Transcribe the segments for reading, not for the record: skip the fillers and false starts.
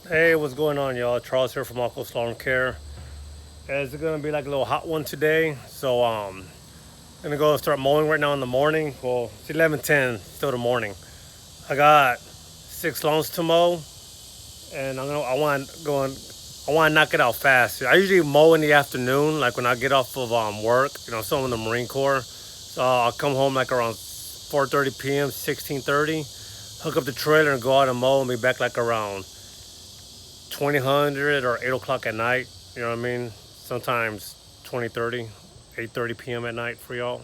Hey, what's going on, y'all? Charles here from AllCoastLawncare. It's gonna be like a little hot one today, so gonna go start mowing right now in the morning. Well, it's 11:10, still the morning. I got 6 lawns to mow, and I want to knock it out fast. I usually mow in the afternoon, like when I get off of work. Still in the Marine Corps, so I'll come home like around 4:30 p.m., 16:30, hook up the trailer and go out and mow, and be back like around 2000 or 8 o'clock at night. You know what I mean? Sometimes 20:30, 8:30 p.m. at night for y'all.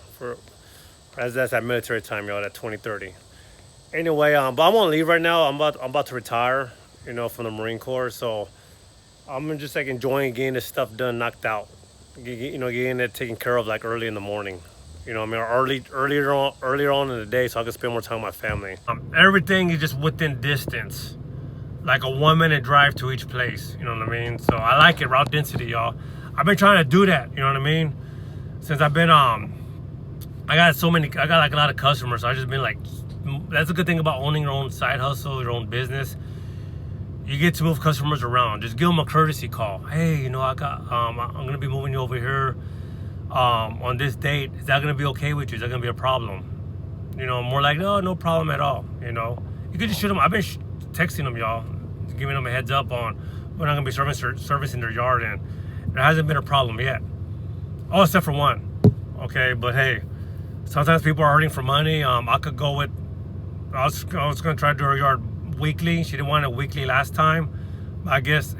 That's at military time, y'all. At 20:30. Anyway, but I'm on leave right now. I'm about to retire. From the Marine Corps. So I'm just like enjoying getting this stuff done, knocked out. Getting it taken care of like early in the morning. I mean, earlier on in the day, so I can spend more time with my family. Everything is just within distance, like a 1 minute drive to each place. You know what I mean? So I like it, route density, y'all. I've been trying to do that. You know what I mean? Since I've been I got like a lot of customers. So I just been like, that's a good thing about owning your own side hustle, your own business. You get to move customers around. Just give them a courtesy call. Hey, I'm gonna be moving you over here on this date. Is that gonna be okay with you? Is that gonna be a problem? More like, no problem at all. You could just shoot them. I've been texting them, y'all, giving them a heads up on when I'm gonna be servicing their yard, and there hasn't been a problem yet. Oh, except for one. Okay, but hey, sometimes people are hurting for money. I could go with. I was gonna try to do her yard weekly. She didn't want it weekly last time. I guess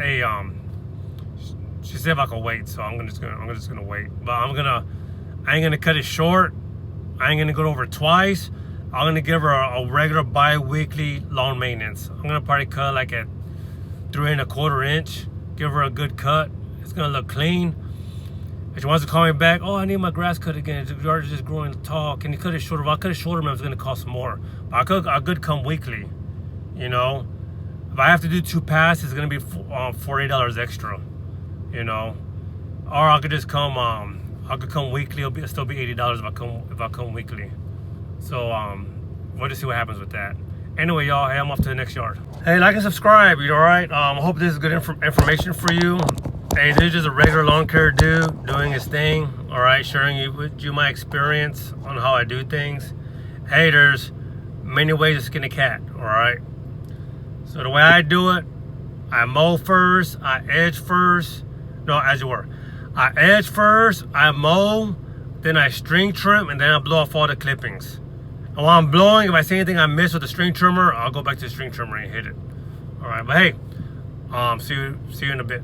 she said if I could wait, so I'm just gonna wait. But I ain't gonna cut it short. I ain't gonna go over it twice. I'm gonna give her a regular bi-weekly lawn maintenance. I'm gonna probably cut like at 3 1/4 inch. Give her a good cut. It's gonna look clean. If she wants to call me back, oh, I need my grass cut again. The yard is just growing tall. Can you cut it shorter? If I cut it shorter, man, it's gonna cost more. But I could come weekly. If I have to do 2 passes, it's gonna be $48 extra. Or I could just come. I could come weekly. It'll still be $80 if I come weekly. So we'll just see what happens with that. Anyway, y'all, hey, I'm off to the next yard. Hey, like and subscribe. You all right? I hope this is good information for you. Hey, this is just a regular lawn care dude doing his thing. All right, sharing with you my experience on how I do things. Hey, there's many ways to skin a cat. All right. So the way I do it, I mow first, I edge first. No, as you were. I edge first, I mow, then I string trim, and then I blow off all the clippings. And while I'm blowing, if I see anything I miss with the string trimmer, I'll go back to the string trimmer and hit it. All right, but hey, see you in a bit.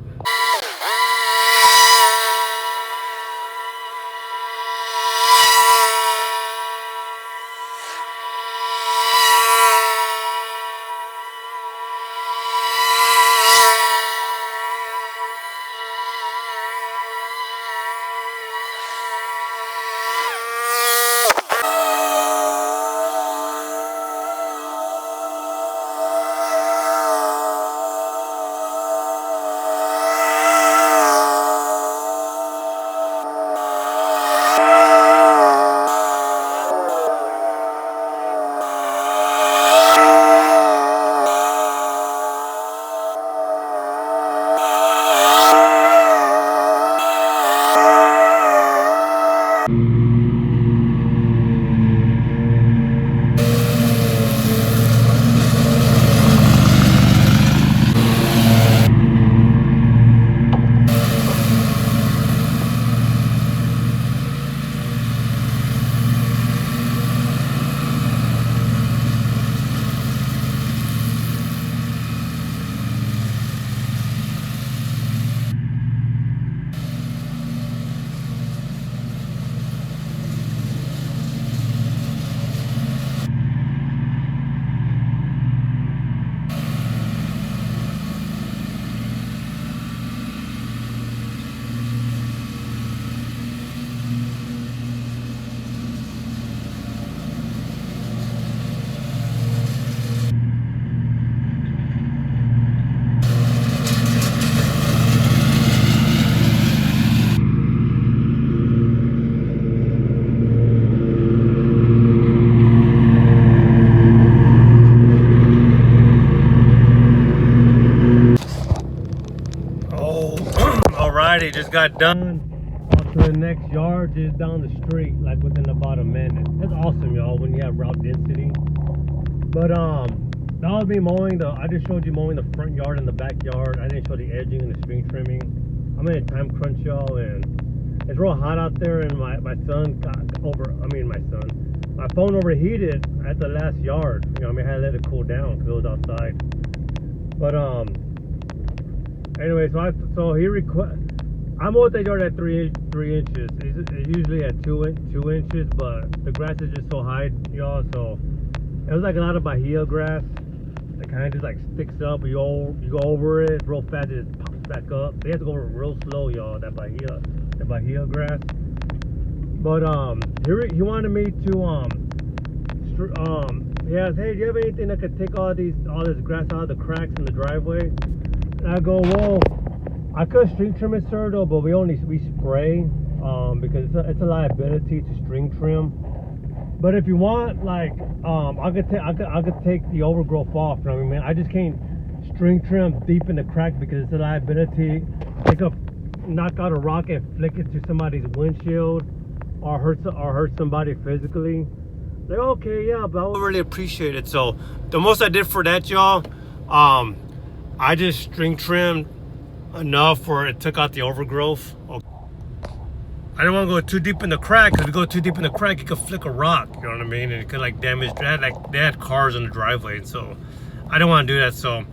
Alrighty, just got done. Off to the next yard, just down the street, like within about a minute. It's awesome, y'all, when you have route density. But that was me mowing I just showed you mowing the front yard and the backyard. I didn't show the edging and the string trimming. I'm in a time crunch, y'all, and it's real hot out there, and my son got my phone overheated at the last yard. You know, I had to let it cool down because it was outside. But anyway, so he I mowed that yard at 3 inches. It's usually at 2 inches, but the grass is just so high, y'all. So it was like a lot of bahia grass. It kind of just like sticks up. You go over it real fast, it just pops back up. So you have to go over real slow, y'all. That bahia grass. But he wanted me to he asked, hey, do you have anything that could take all this grass out of the cracks in the driveway? And I go, well, I could string trim it, sir, though, but we spray because it's a liability to string trim. But if you want, like, I could take the overgrowth off. You know what I mean? I just can't string trim deep in the crack because it's a liability. They could knock out a rock and flick it to somebody's windshield, or hurt somebody physically. Like, okay, yeah, but I would really appreciate it. So the most I did for that, y'all, I just string trimmed enough where it took out the overgrowth. Okay. I didn't want to go too deep in the crack, because if you go too deep in the crack, you could flick a rock, you know what I mean? And it could like damage. They had cars in the driveway, so I didn't want to do that. So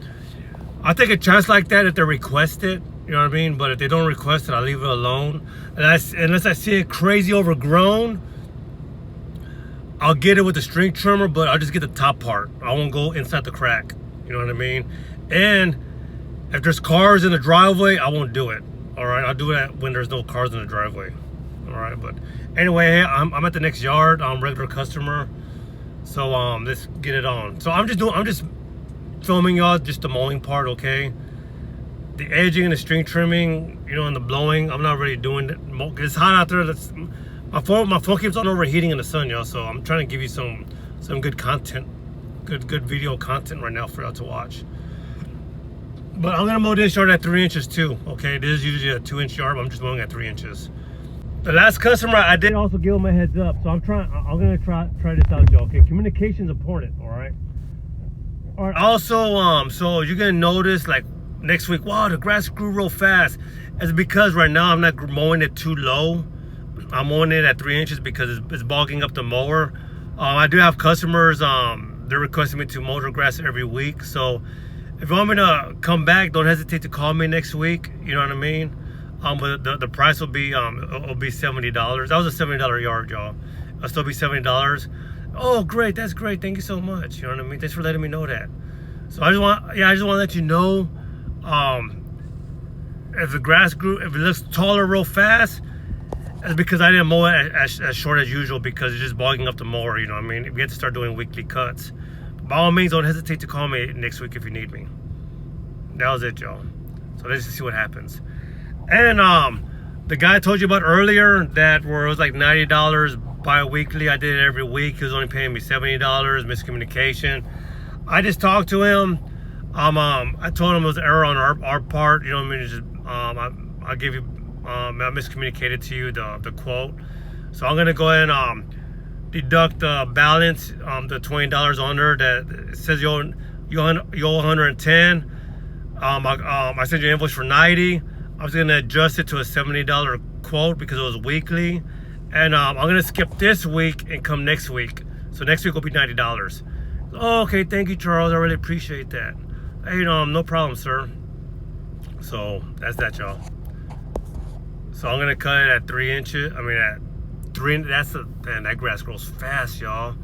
I'll take a chance like that if they request it, you know what I mean? But if they don't request it, I'll leave it alone. Unless I see it crazy overgrown, I'll get it with the string trimmer, but I'll just get the top part. I won't go inside the crack, you know what I mean? And if there's cars in the driveway, I won't do it. All right, I'll do it when there's no cars in the driveway. All right, but anyway, I'm at the next yard. I'm a regular customer, so let's get it on. So I'm just filming y'all just the mowing part, okay? The edging and the string trimming, you know, and the blowing, I'm not really doing it. It's hot out there. My phone keeps on overheating in the sun, y'all. So I'm trying to give you some good content, good video content right now for y'all to watch. But I'm gonna mow this yard at 3 inches too. Okay, this is usually a 2-inch yard, but I'm just mowing at 3 inches. The last customer, I did also give him a heads up, so I'm gonna try this out, y'all. Okay, communication is important. All right. All right. Also, so you're gonna notice like next week, wow, the grass grew real fast. It's because right now I'm not mowing it too low. I'm mowing it at 3 inches because it's bogging up the mower. I do have customers. They're requesting me to mow their grass every week, so if you want me to come back, don't hesitate to call me next week. You know what I mean? But the price will be $70. That was a $70 yard, y'all. It'll still be $70. Oh, great! That's great. Thank you so much. You know what I mean? Thanks for letting me know that. So I just want to let you know, if the grass grew, if it looks taller real fast, it's because I didn't mow it as short as usual because it's just bogging up the mower. You know what I mean? We have to start doing weekly cuts. By all means, don't hesitate to call me next week if you need me. That was it, y'all. So let's just see what happens. And the guy I told you about earlier, where it was like $90 bi-weekly, I did it every week. He was only paying me $70. Miscommunication. I just talked to him. I told him it was an error on our part. You know what I mean? Just I'll give you. I miscommunicated to you the quote. So I'm gonna go ahead and deduct the balance, the $20 on there that says you owe 110. I sent you an invoice for 90. I was gonna adjust it to a $70 quote because it was weekly, and I'm gonna skip this week and come next week. So next week will be $90. Oh, okay, thank you, Charles. I really appreciate that. Hey, no problem, sir. So that's that, y'all. So I'm gonna cut it at 3 inches. I mean, at 3. Man, that grass grows fast, y'all.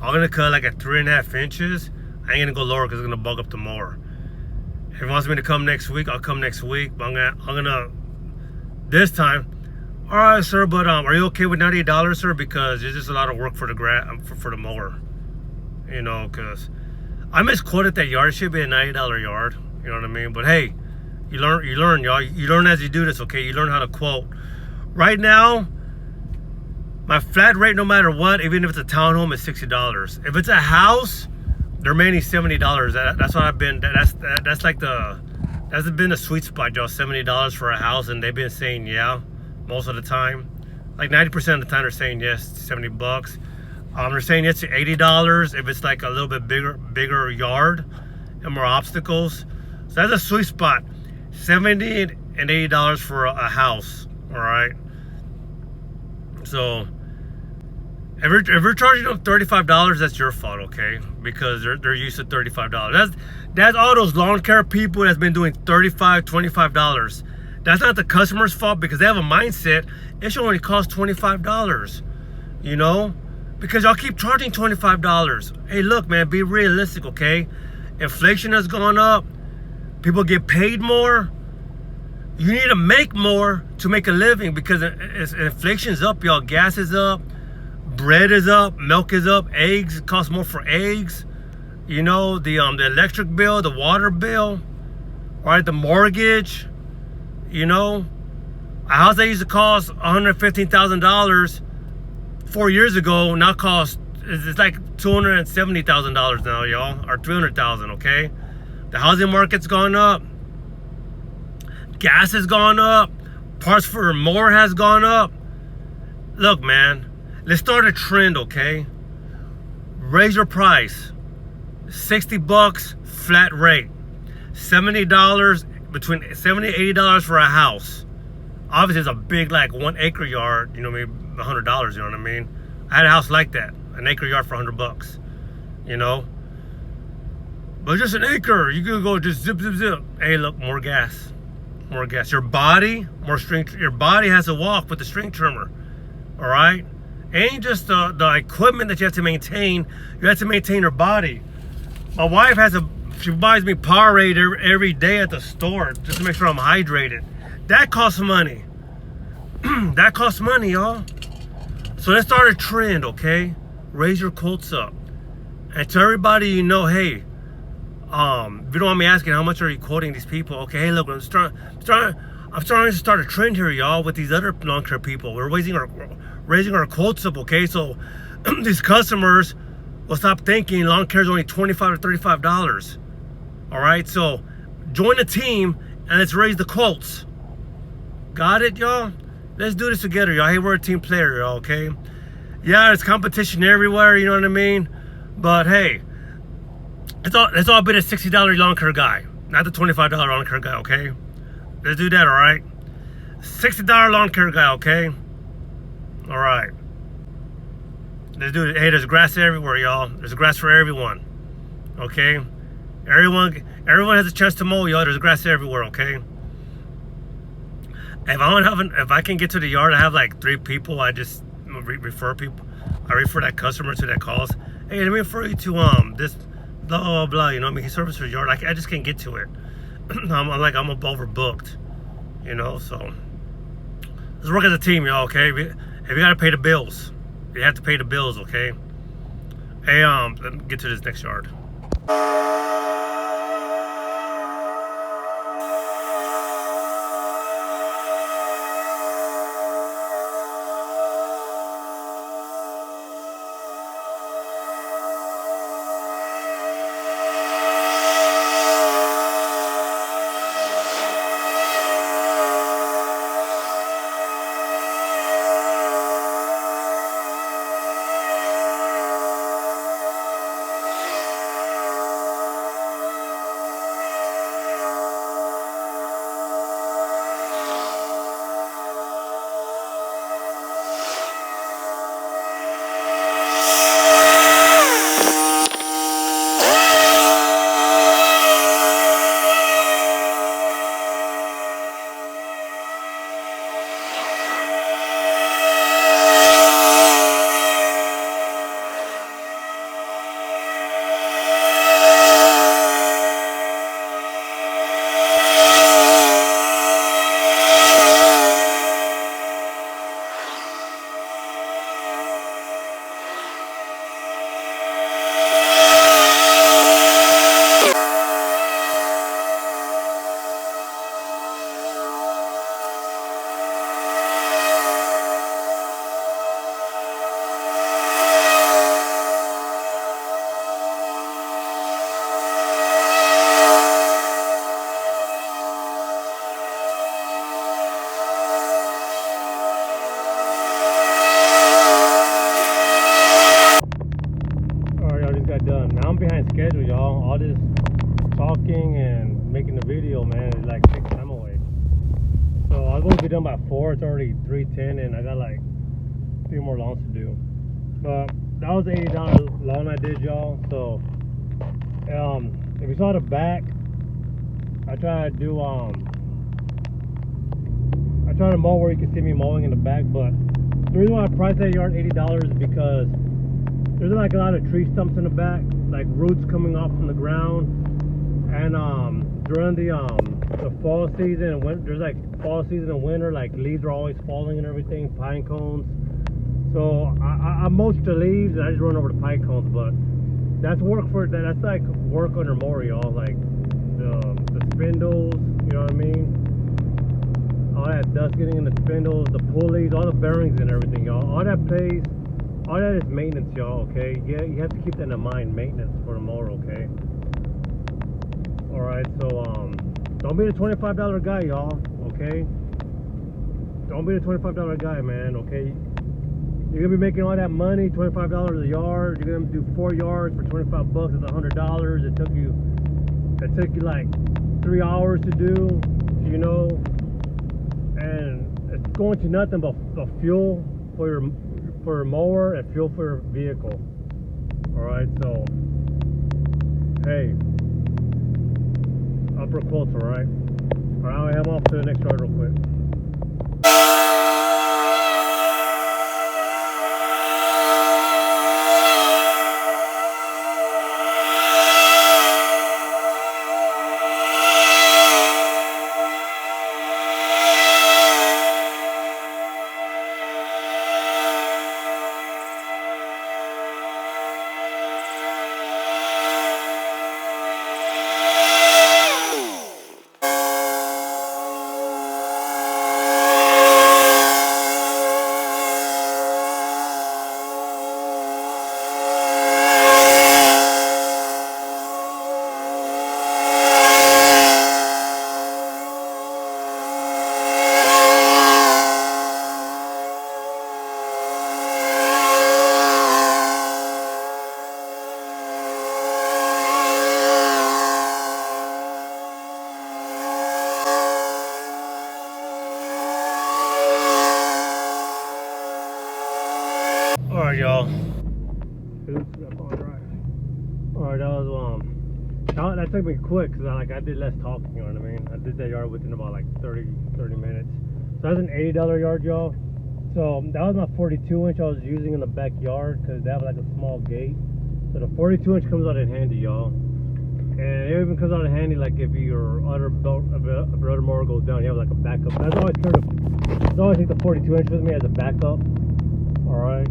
I'm gonna cut like at 3.5 inches. I ain't gonna go lower because it's gonna bug up the mower. If he wants me to come next week, I'll come next week. But I'm gonna this time. All right, sir. But are you okay with $98, sir? Because it's just a lot of work for the for the mower. You know, because I misquoted that yard. It should be a $90 yard. You know what I mean? But hey, you learn, y'all. You learn as you do this. Okay, you learn how to quote. Right now, my flat rate, no matter what, even if it's a townhome, is $60. If it's a house, they're mainly $70. That's what I've been. That's like the That's been a sweet spot, y'all. $70 for a house, and they've been saying yeah most of the time. Like 90% of the time they're saying yes, 70 bucks. They're saying yes to $80 if it's like a little bit bigger yard and more obstacles. So that's a sweet spot. $70 and $80 for a house. All right. So if you're charging them $35, that's your fault, okay? Because they're used to $35. That's all those lawn care people that's been doing $35, $25. That's not the customer's fault, because they have a mindset it should only cost $25, you know? Because y'all keep charging $25. Hey, look, man, be realistic, okay? Inflation has gone up. People get paid more. You need to make more to make a living, because inflation's up, y'all. Gas is up. Bread is up, milk is up, eggs cost more for eggs. You know, the electric bill, the water bill, right? The mortgage. You know, a house that used to cost $115,000 4 years ago now costs, it's like $270,000 now, y'all, or $300,000. Okay, the housing market's gone up. Gas has gone up. Parts for a mower has gone up. Look, man. Let's start a trend, okay? Raise your price. 60 bucks flat rate. $70, between $70 and $80 for a house. Obviously, it's a big, like 1 acre yard, you know, maybe $100, you know what I mean? I had a house like that, an acre yard for 100 bucks, you know? But just an acre, you could go just zip, zip, zip. Hey, look, more gas. More gas. Your body, more string, your body has to walk with the string trimmer, all right? Ain't just the equipment that you have to maintain. You have to maintain your body. My wife she buys me Powerade every day at the store just to make sure I'm hydrated. That costs money. That costs money, y'all. So let's start a trend, okay? Raise your quotes up. And tell everybody you know, hey, if you don't want me asking how much are you quoting these people, okay, hey, look, I'm starting to start a trend here, y'all, with these other lawn care people. We're raising our quotes up, okay? So these customers will stop thinking lawn care is only $25 or $35. All right, so join the team and let's raise the quotes. Got it, y'all? Let's do this together, y'all. Hey, we're a team player, y'all, okay? Yeah, there's competition everywhere, you know what I mean? But hey, let's all be the $60 lawn care guy, not the $25 lawn care guy, okay? Let's do that, all right? $60 lawn care guy, okay? All right. Let's do it. Hey, there's grass everywhere, y'all. There's grass for everyone, okay? Everyone has a chance to mow, y'all. There's grass everywhere, okay? If I can get to the yard, I have like 3 people. I just refer people. I refer that customer to that calls. Hey, let me refer you to this blah blah blah. You know, I mean, he services your yard. I just can't get to it. I'm overbooked. You know, so let's work as a team, y'all. Okay, if you gotta pay the bills, you have to pay the bills. Okay. Hey, let me get to this next yard. making the video, man, it like takes time away. So I was going to be done by 4. It's already 3:10, and I got like 3 more lawns to do. But that was the $80 lawn I did, y'all. So if you saw the back, I try to do I try to mow where you can see me mowing in the back. But the reason why I priced that yard $80 is because there's like a lot of tree stumps in the back, like roots coming off from the ground. And during the fall season, there's like fall season and winter, like leaves are always falling and everything, pine cones. So I mulch the leaves and I just run over the pine cones. But that's work for that. That's like work under mower, y'all. Like the spindles, you know what I mean? All that dust getting in the spindles, the pulleys, all the bearings and everything, y'all. All that pays. All that is maintenance, y'all. Okay, yeah, you have to keep that in mind. Maintenance for the mower, okay? All right, so don't be the $25 guy, y'all. Okay, don't be the $25 guy, man. Okay, you're gonna be making all that money, $25 a yard. You're gonna do 4 yards for 25 bucks. It's $100. It took you like 3 hours to do, you know, and it's going to nothing but fuel for your mower and fuel for your vehicle. All right, so hey, upper quotes, all right. All right, I'm off to the next yard real quick. Alright, y'all. Alright, that took me quick because I did less talking, you know what I mean? I did that yard within about like 30 minutes. So that's an $80 yard, y'all. So that was my 42-inch I was using in the backyard because they have like a small gate. So the 42-inch comes out in handy, y'all. And it even comes out in handy like if your other mower goes down, you have like a backup. That's always take the 42-inch with me as a backup. Alright.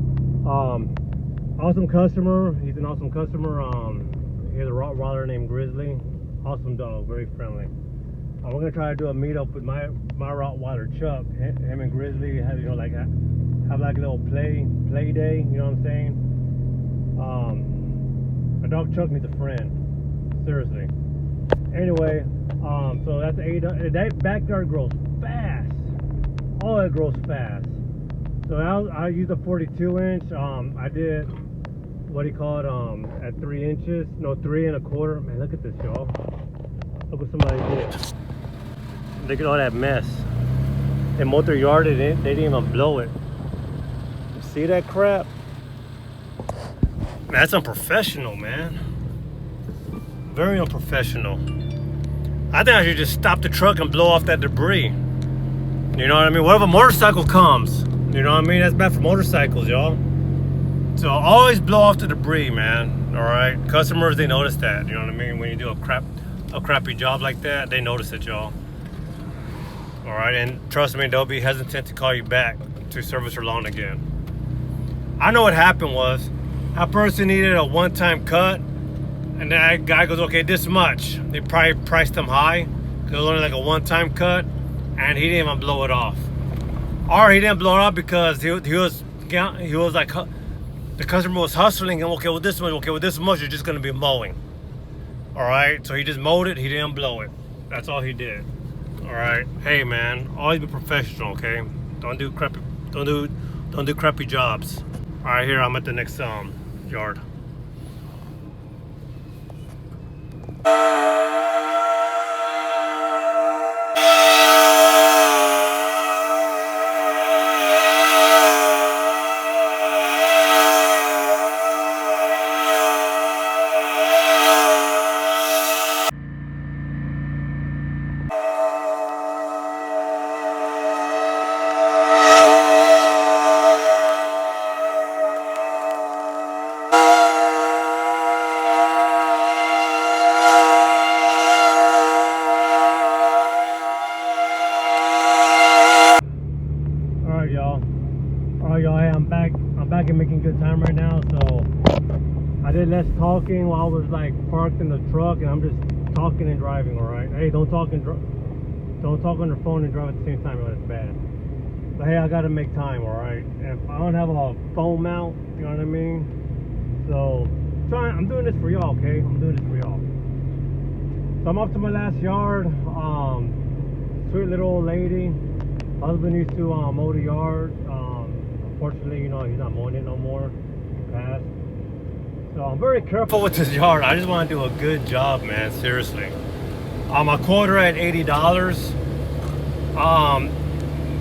Awesome customer. He's an awesome customer. He has a Rottweiler named Grizzly. Awesome dog, very friendly. We're gonna try to do a meetup with my Rottweiler Chuck. Him and Grizzly have, you know, like have like a little play day. You know what I'm saying? My dog Chuck needs a friend. Seriously. Anyway, so that's that backyard grows fast. All that grows fast. So I used a 42-inch. I did, what do you call it, at 3 inches, no, 3 1/4. Man, look at this, y'all. Look what somebody did. Look at all that mess. They mowed their yard, they didn't even blow it. You see that crap? Man, that's unprofessional, man. Very unprofessional. I think I should just stop the truck and blow off that debris. You know what I mean? What if a motorcycle comes? You know what I mean? That's bad for motorcycles, y'all. So always blow off the debris, man. All right, customers, they notice that. You know what I mean? When you do a crappy job like that, they notice it, y'all. All right, and trust me, they'll be hesitant to call you back to service your lawn again. I know what happened was that person needed a one-time cut, and that guy goes, okay, this much. They probably priced him high because it was only like a one-time cut, and he didn't even blow it off. Or he didn't blow it off because he was like, the customer was hustling and okay, with this much, you're just gonna be mowing. All right, so he just mowed it, he didn't blow it. That's all he did. All right, hey man, always be professional, okay? Don't do crappy jobs. All right, here I'm at the next yard. guest talking while I was like parked in the truck, and I'm just talking and driving. All right. Hey, don't talk on the phone and drive at the same time. That's bad. But hey, I gotta make time. All right. And I don't have a phone mount. You know what I mean? So I'm doing this for y'all. Okay, I'm doing this for y'all. So I'm up to my last yard. Sweet little old lady. Husband used to mow the yard. Unfortunately, you know, he's not mowing it no more. He passed. So I'm very careful with this yard. I just want to do a good job, man. Seriously. I quoted her at $80.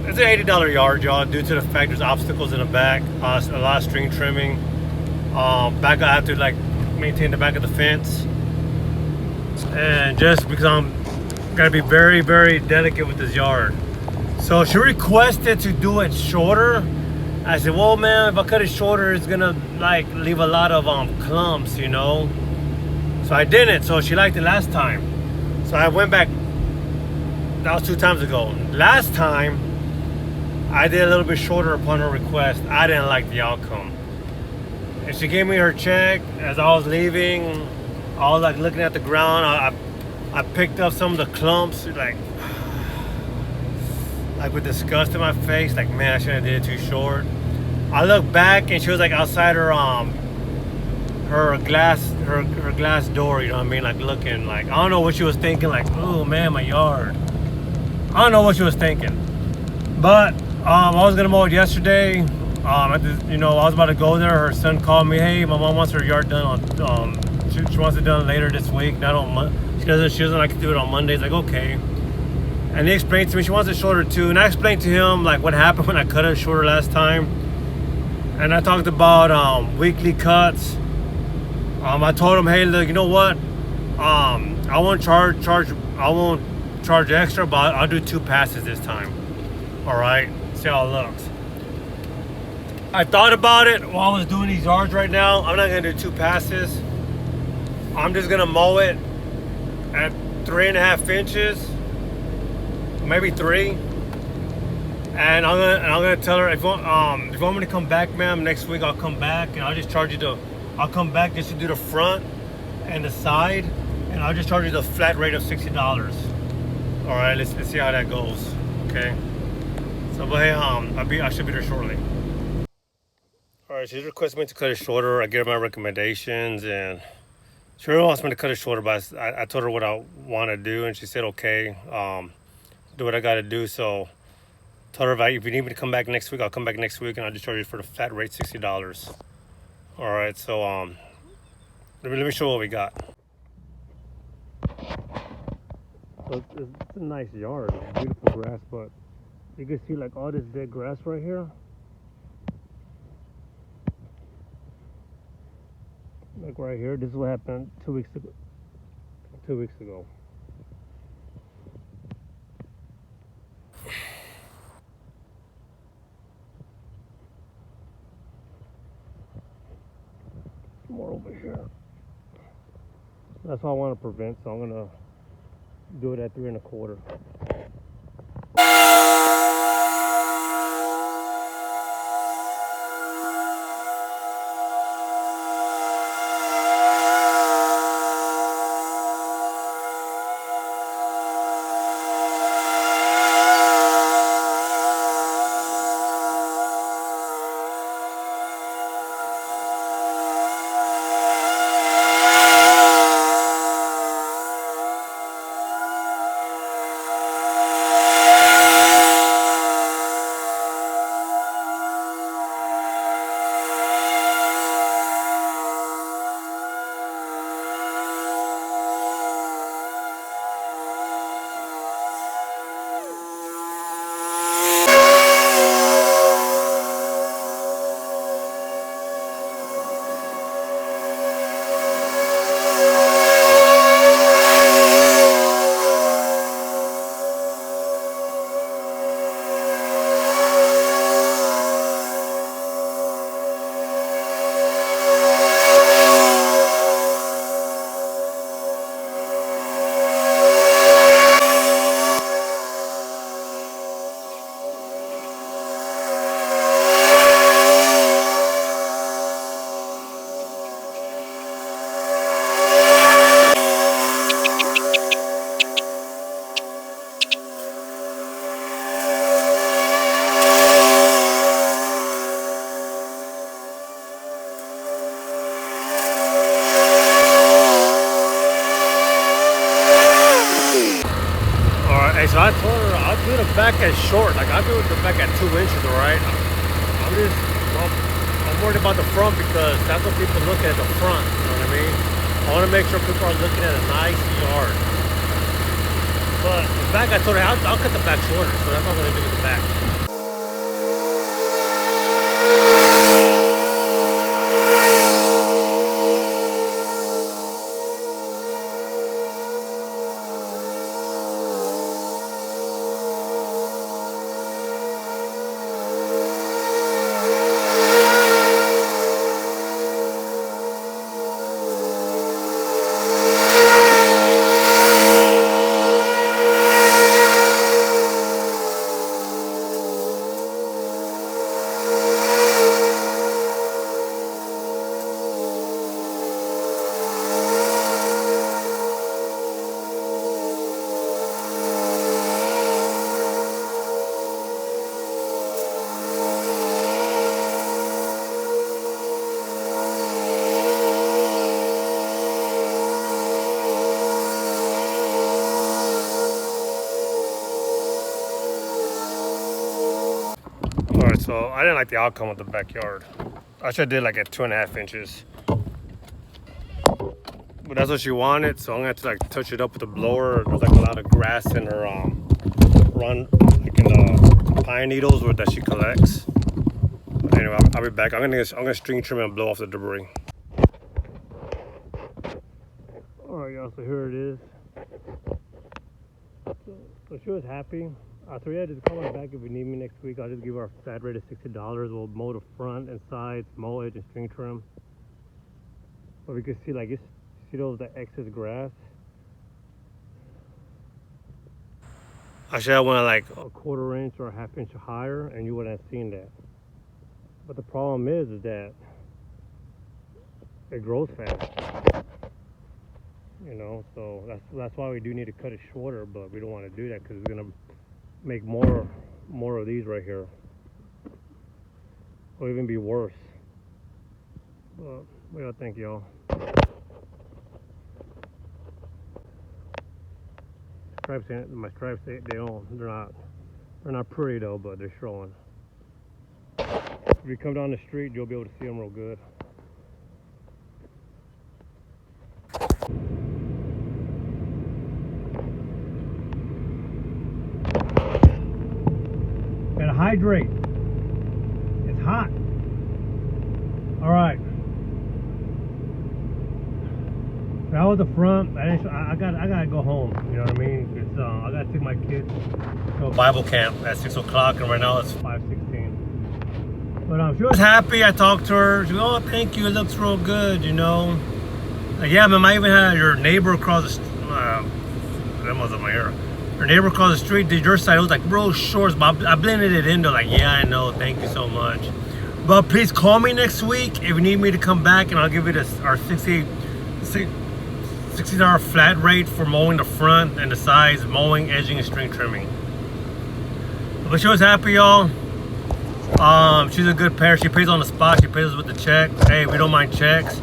It's an $80 yard, y'all, due to the fact there's obstacles in the back, a lot of string trimming. Back, I have to like maintain the back of the fence, and just because I'm gotta be very, very delicate with this yard. So she requested to do it shorter. I said, well, man, if I cut it shorter, it's gonna like leave a lot of clumps, you know. So I didn't. So she liked it last time. So I went back. That was 2 times ago. Last time, I did a little bit shorter upon her request. I didn't like the outcome. And she gave me her check. As I was leaving, I was like looking at the ground. I picked up some of the clumps, like with disgust in my face. Like, man, I shouldn't have did it too short. I looked back and she was like outside her glass door, you know what I mean? Like looking, like, I don't know what she was thinking, like, oh man, my yard. I don't know what she was thinking. But I was gonna mow it yesterday. You know, I was about to go there. Her son called me, hey, my mom wants her yard done on she wants it done later this week, not on Monday. She doesn't like to do it on Mondays. Like, okay. And he explained to me she wants it shorter too. And I explained to him like what happened when I cut it shorter last time. And I talked about weekly cuts. I told him, hey, look, you know what? I won't charge extra, but I'll do 2 passes this time. All right, see how it looks. I thought about it while I was doing these yards right now. I'm not gonna do 2 passes. I'm just gonna mow it at 3.5 inches, maybe 3. And I'm gonna tell her, if you want me to come back, ma'am, next week I'll come back and I'll just charge you I'll come back just to do the front and the side, and I'll just charge you the flat rate of $60. All right, let's see how that goes. Okay. So, but hey, I should be there shortly. All right, she's requesting me to cut it shorter. I gave her my recommendations, and she really wants me to cut it shorter, but I told her what I want to do, and she said, okay, do what I got to do. So, told her if you need me to come back next week, I'll come back next week, and I'll just charge you for the flat rate $60. All right, so let me show what we got. So it's a nice yard, it's beautiful grass, but you can see like all this dead grass right here. Like right here, this is what happened 2 weeks ago. 2 weeks ago. More over here. That's what I want to prevent, so I'm gonna do it at 3 1/4. Hey, so I told her I'll do the back as short. Like I'll do the back at 2 inches, alright? I'm worried about the front because that's what people look at, the front, you know what I mean? I want to make sure people are looking at a nice yard. But the back, I told her I'll cut the back shorter, so that's what I'm going to do with the back. Alright, so I didn't like the outcome of the backyard. I should have did like at 2.5 inches. But that's what she wanted, so I'm gonna have to like touch it up with the blower. There's like a lot of grass in her run, like in the pine needles that she collects. But anyway, I'll be back. I'm gonna string trim and blow off the debris. Alright y'all, so here it is. So she was happy. So yeah, just call her back if you need me next week. I'll just give her a flat rate of $60. We'll mow the front and sides, mow edge and string trim. But we can see like it's, see those the excess grass. Actually, I went like a 1/4 inch or a 1/2 inch higher, and you wouldn't have seen that. But the problem is that it grows fast. You know, so that's why we do need to cut it shorter, but we don't want to do that because it's gonna make more of these right here, or even be worse. Well, what do y'all think, y'all? Stripes, my stripes, they're not pretty though, but they're showing. If you come down the street, you'll be able to see them real good. Gotta hydrate. It's hot. All right. That was the front. I gotta go home. You know what I mean? It's, I gotta take my kids to a Bible camp at 6 o'clock, and right now it's 5:16. But she was happy. I talked to her. She goes, "Oh, thank you. It looks real good." You know. Like, yeah, man. I even had your neighbor across the street. That wasn't my hair. Her neighbor across the street did your side. It was like real short, but I blended it in. They're like, "Yeah, I know. Thank you so much." But please call me next week if you need me to come back, and I'll give you our $60 flat rate for mowing the front and the sides, mowing, edging, and string trimming. But she was happy, y'all. She's a good pair. She pays on the spot. She pays us with the check. Hey, we don't mind checks.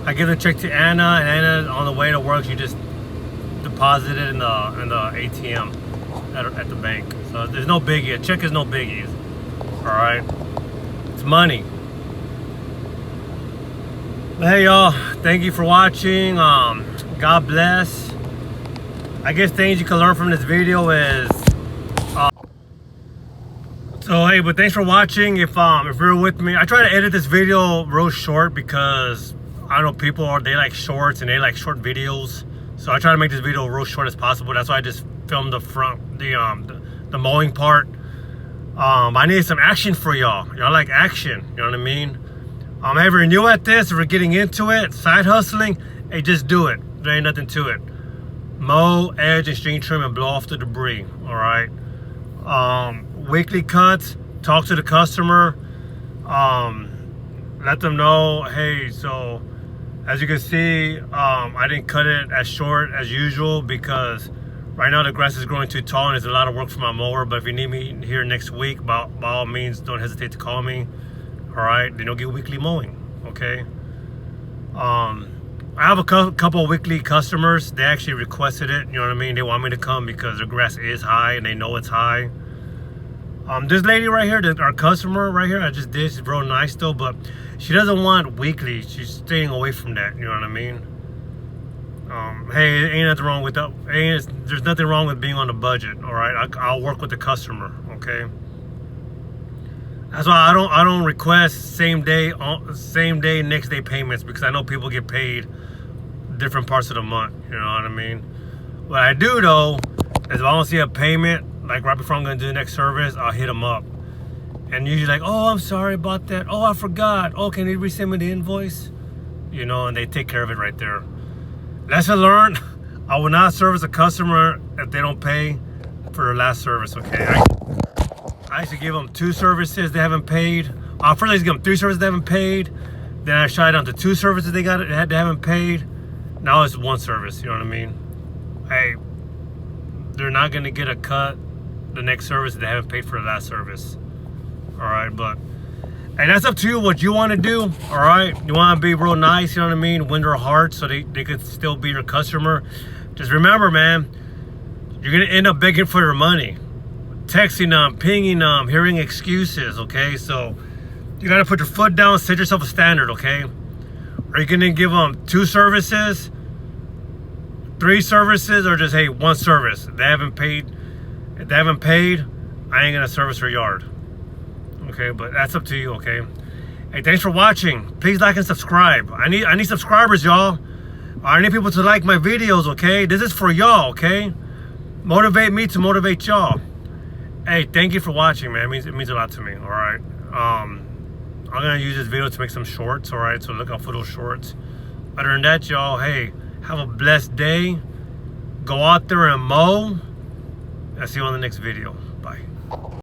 I give the check to Anna, and Anna on the way to work, she just deposited in the ATM at the bank. So there's no biggie. A check is no biggie. All right, it's money. But hey, y'all, thank you for watching. God bless. I guess things you can learn from this video is so hey, but thanks for watching. If you're with me, I try to edit this video real short because I know they like shorts and they like short videos. So I try to make this video real short as possible. That's why I just filmed the front, the mowing part. I need some action for y'all. Y'all like action, you know what I mean? If you're new at this, if you're getting into it, side hustling, hey, just do it. There ain't nothing to it. Mow, edge, and string trim and blow off the debris, all right? Weekly cuts, talk to the customer, let them know, hey, so as you can see, I didn't cut it as short as usual because right now the grass is growing too tall and it's a lot of work for my mower. But if you need me here next week, by all means, don't hesitate to call me. All right, then you'll get weekly mowing, okay? I have a couple of weekly customers. They actually requested it. You know what I mean? They want me to come because their grass is high and they know it's high. This lady right here, our customer right here, I just did. She's real nice though, but she doesn't want weekly. She's staying away from that. You know what I mean? Hey, ain't nothing wrong with that. There's nothing wrong with being on a budget. All right, I'll work with the customer. Okay. That's why I don't request same day, next day payments, because I know people get paid different parts of the month. You know what I mean? What I do though is if I don't see a payment, like right before I'm gonna do the next service, I'll hit them up. And usually like, oh, I'm sorry about that. Oh, I forgot. Oh, can you resend me the invoice? You know, and they take care of it right there. Lesson learned: I will not service a customer if they don't pay for their last service. Okay. I used to give them 2 services they haven't paid. First I used to give them 3 services they haven't paid. Then I shot down to 2 services they haven't paid. Now it's 1 service. You know what I mean? Hey, they're not gonna get a cut the next service if they haven't paid for the last service. All right, but and that's up to you what you want to do. All right, you want to be real nice. You know what I mean? Win their heart so they could still be your customer. Just remember, man, you're gonna end up begging for your money. Texting them, pinging them, hearing excuses, okay? So you gotta put your foot down, set yourself a standard, okay? Are you gonna give them 2 services, 3 services, or just, hey, 1 service? If they haven't paid, I ain't gonna service your yard. Okay, but that's up to you, okay? Hey, thanks for watching. Please like and subscribe. I need subscribers, y'all. I need people to like my videos, okay? This is for y'all, okay? Motivate me to motivate y'all. Hey, thank you for watching, man. It means a lot to me, all right? I'm gonna use this video to make some shorts, all right? So look out for those shorts. Other than that, y'all, hey, have a blessed day. Go out there and mow. I'll see you on the next video.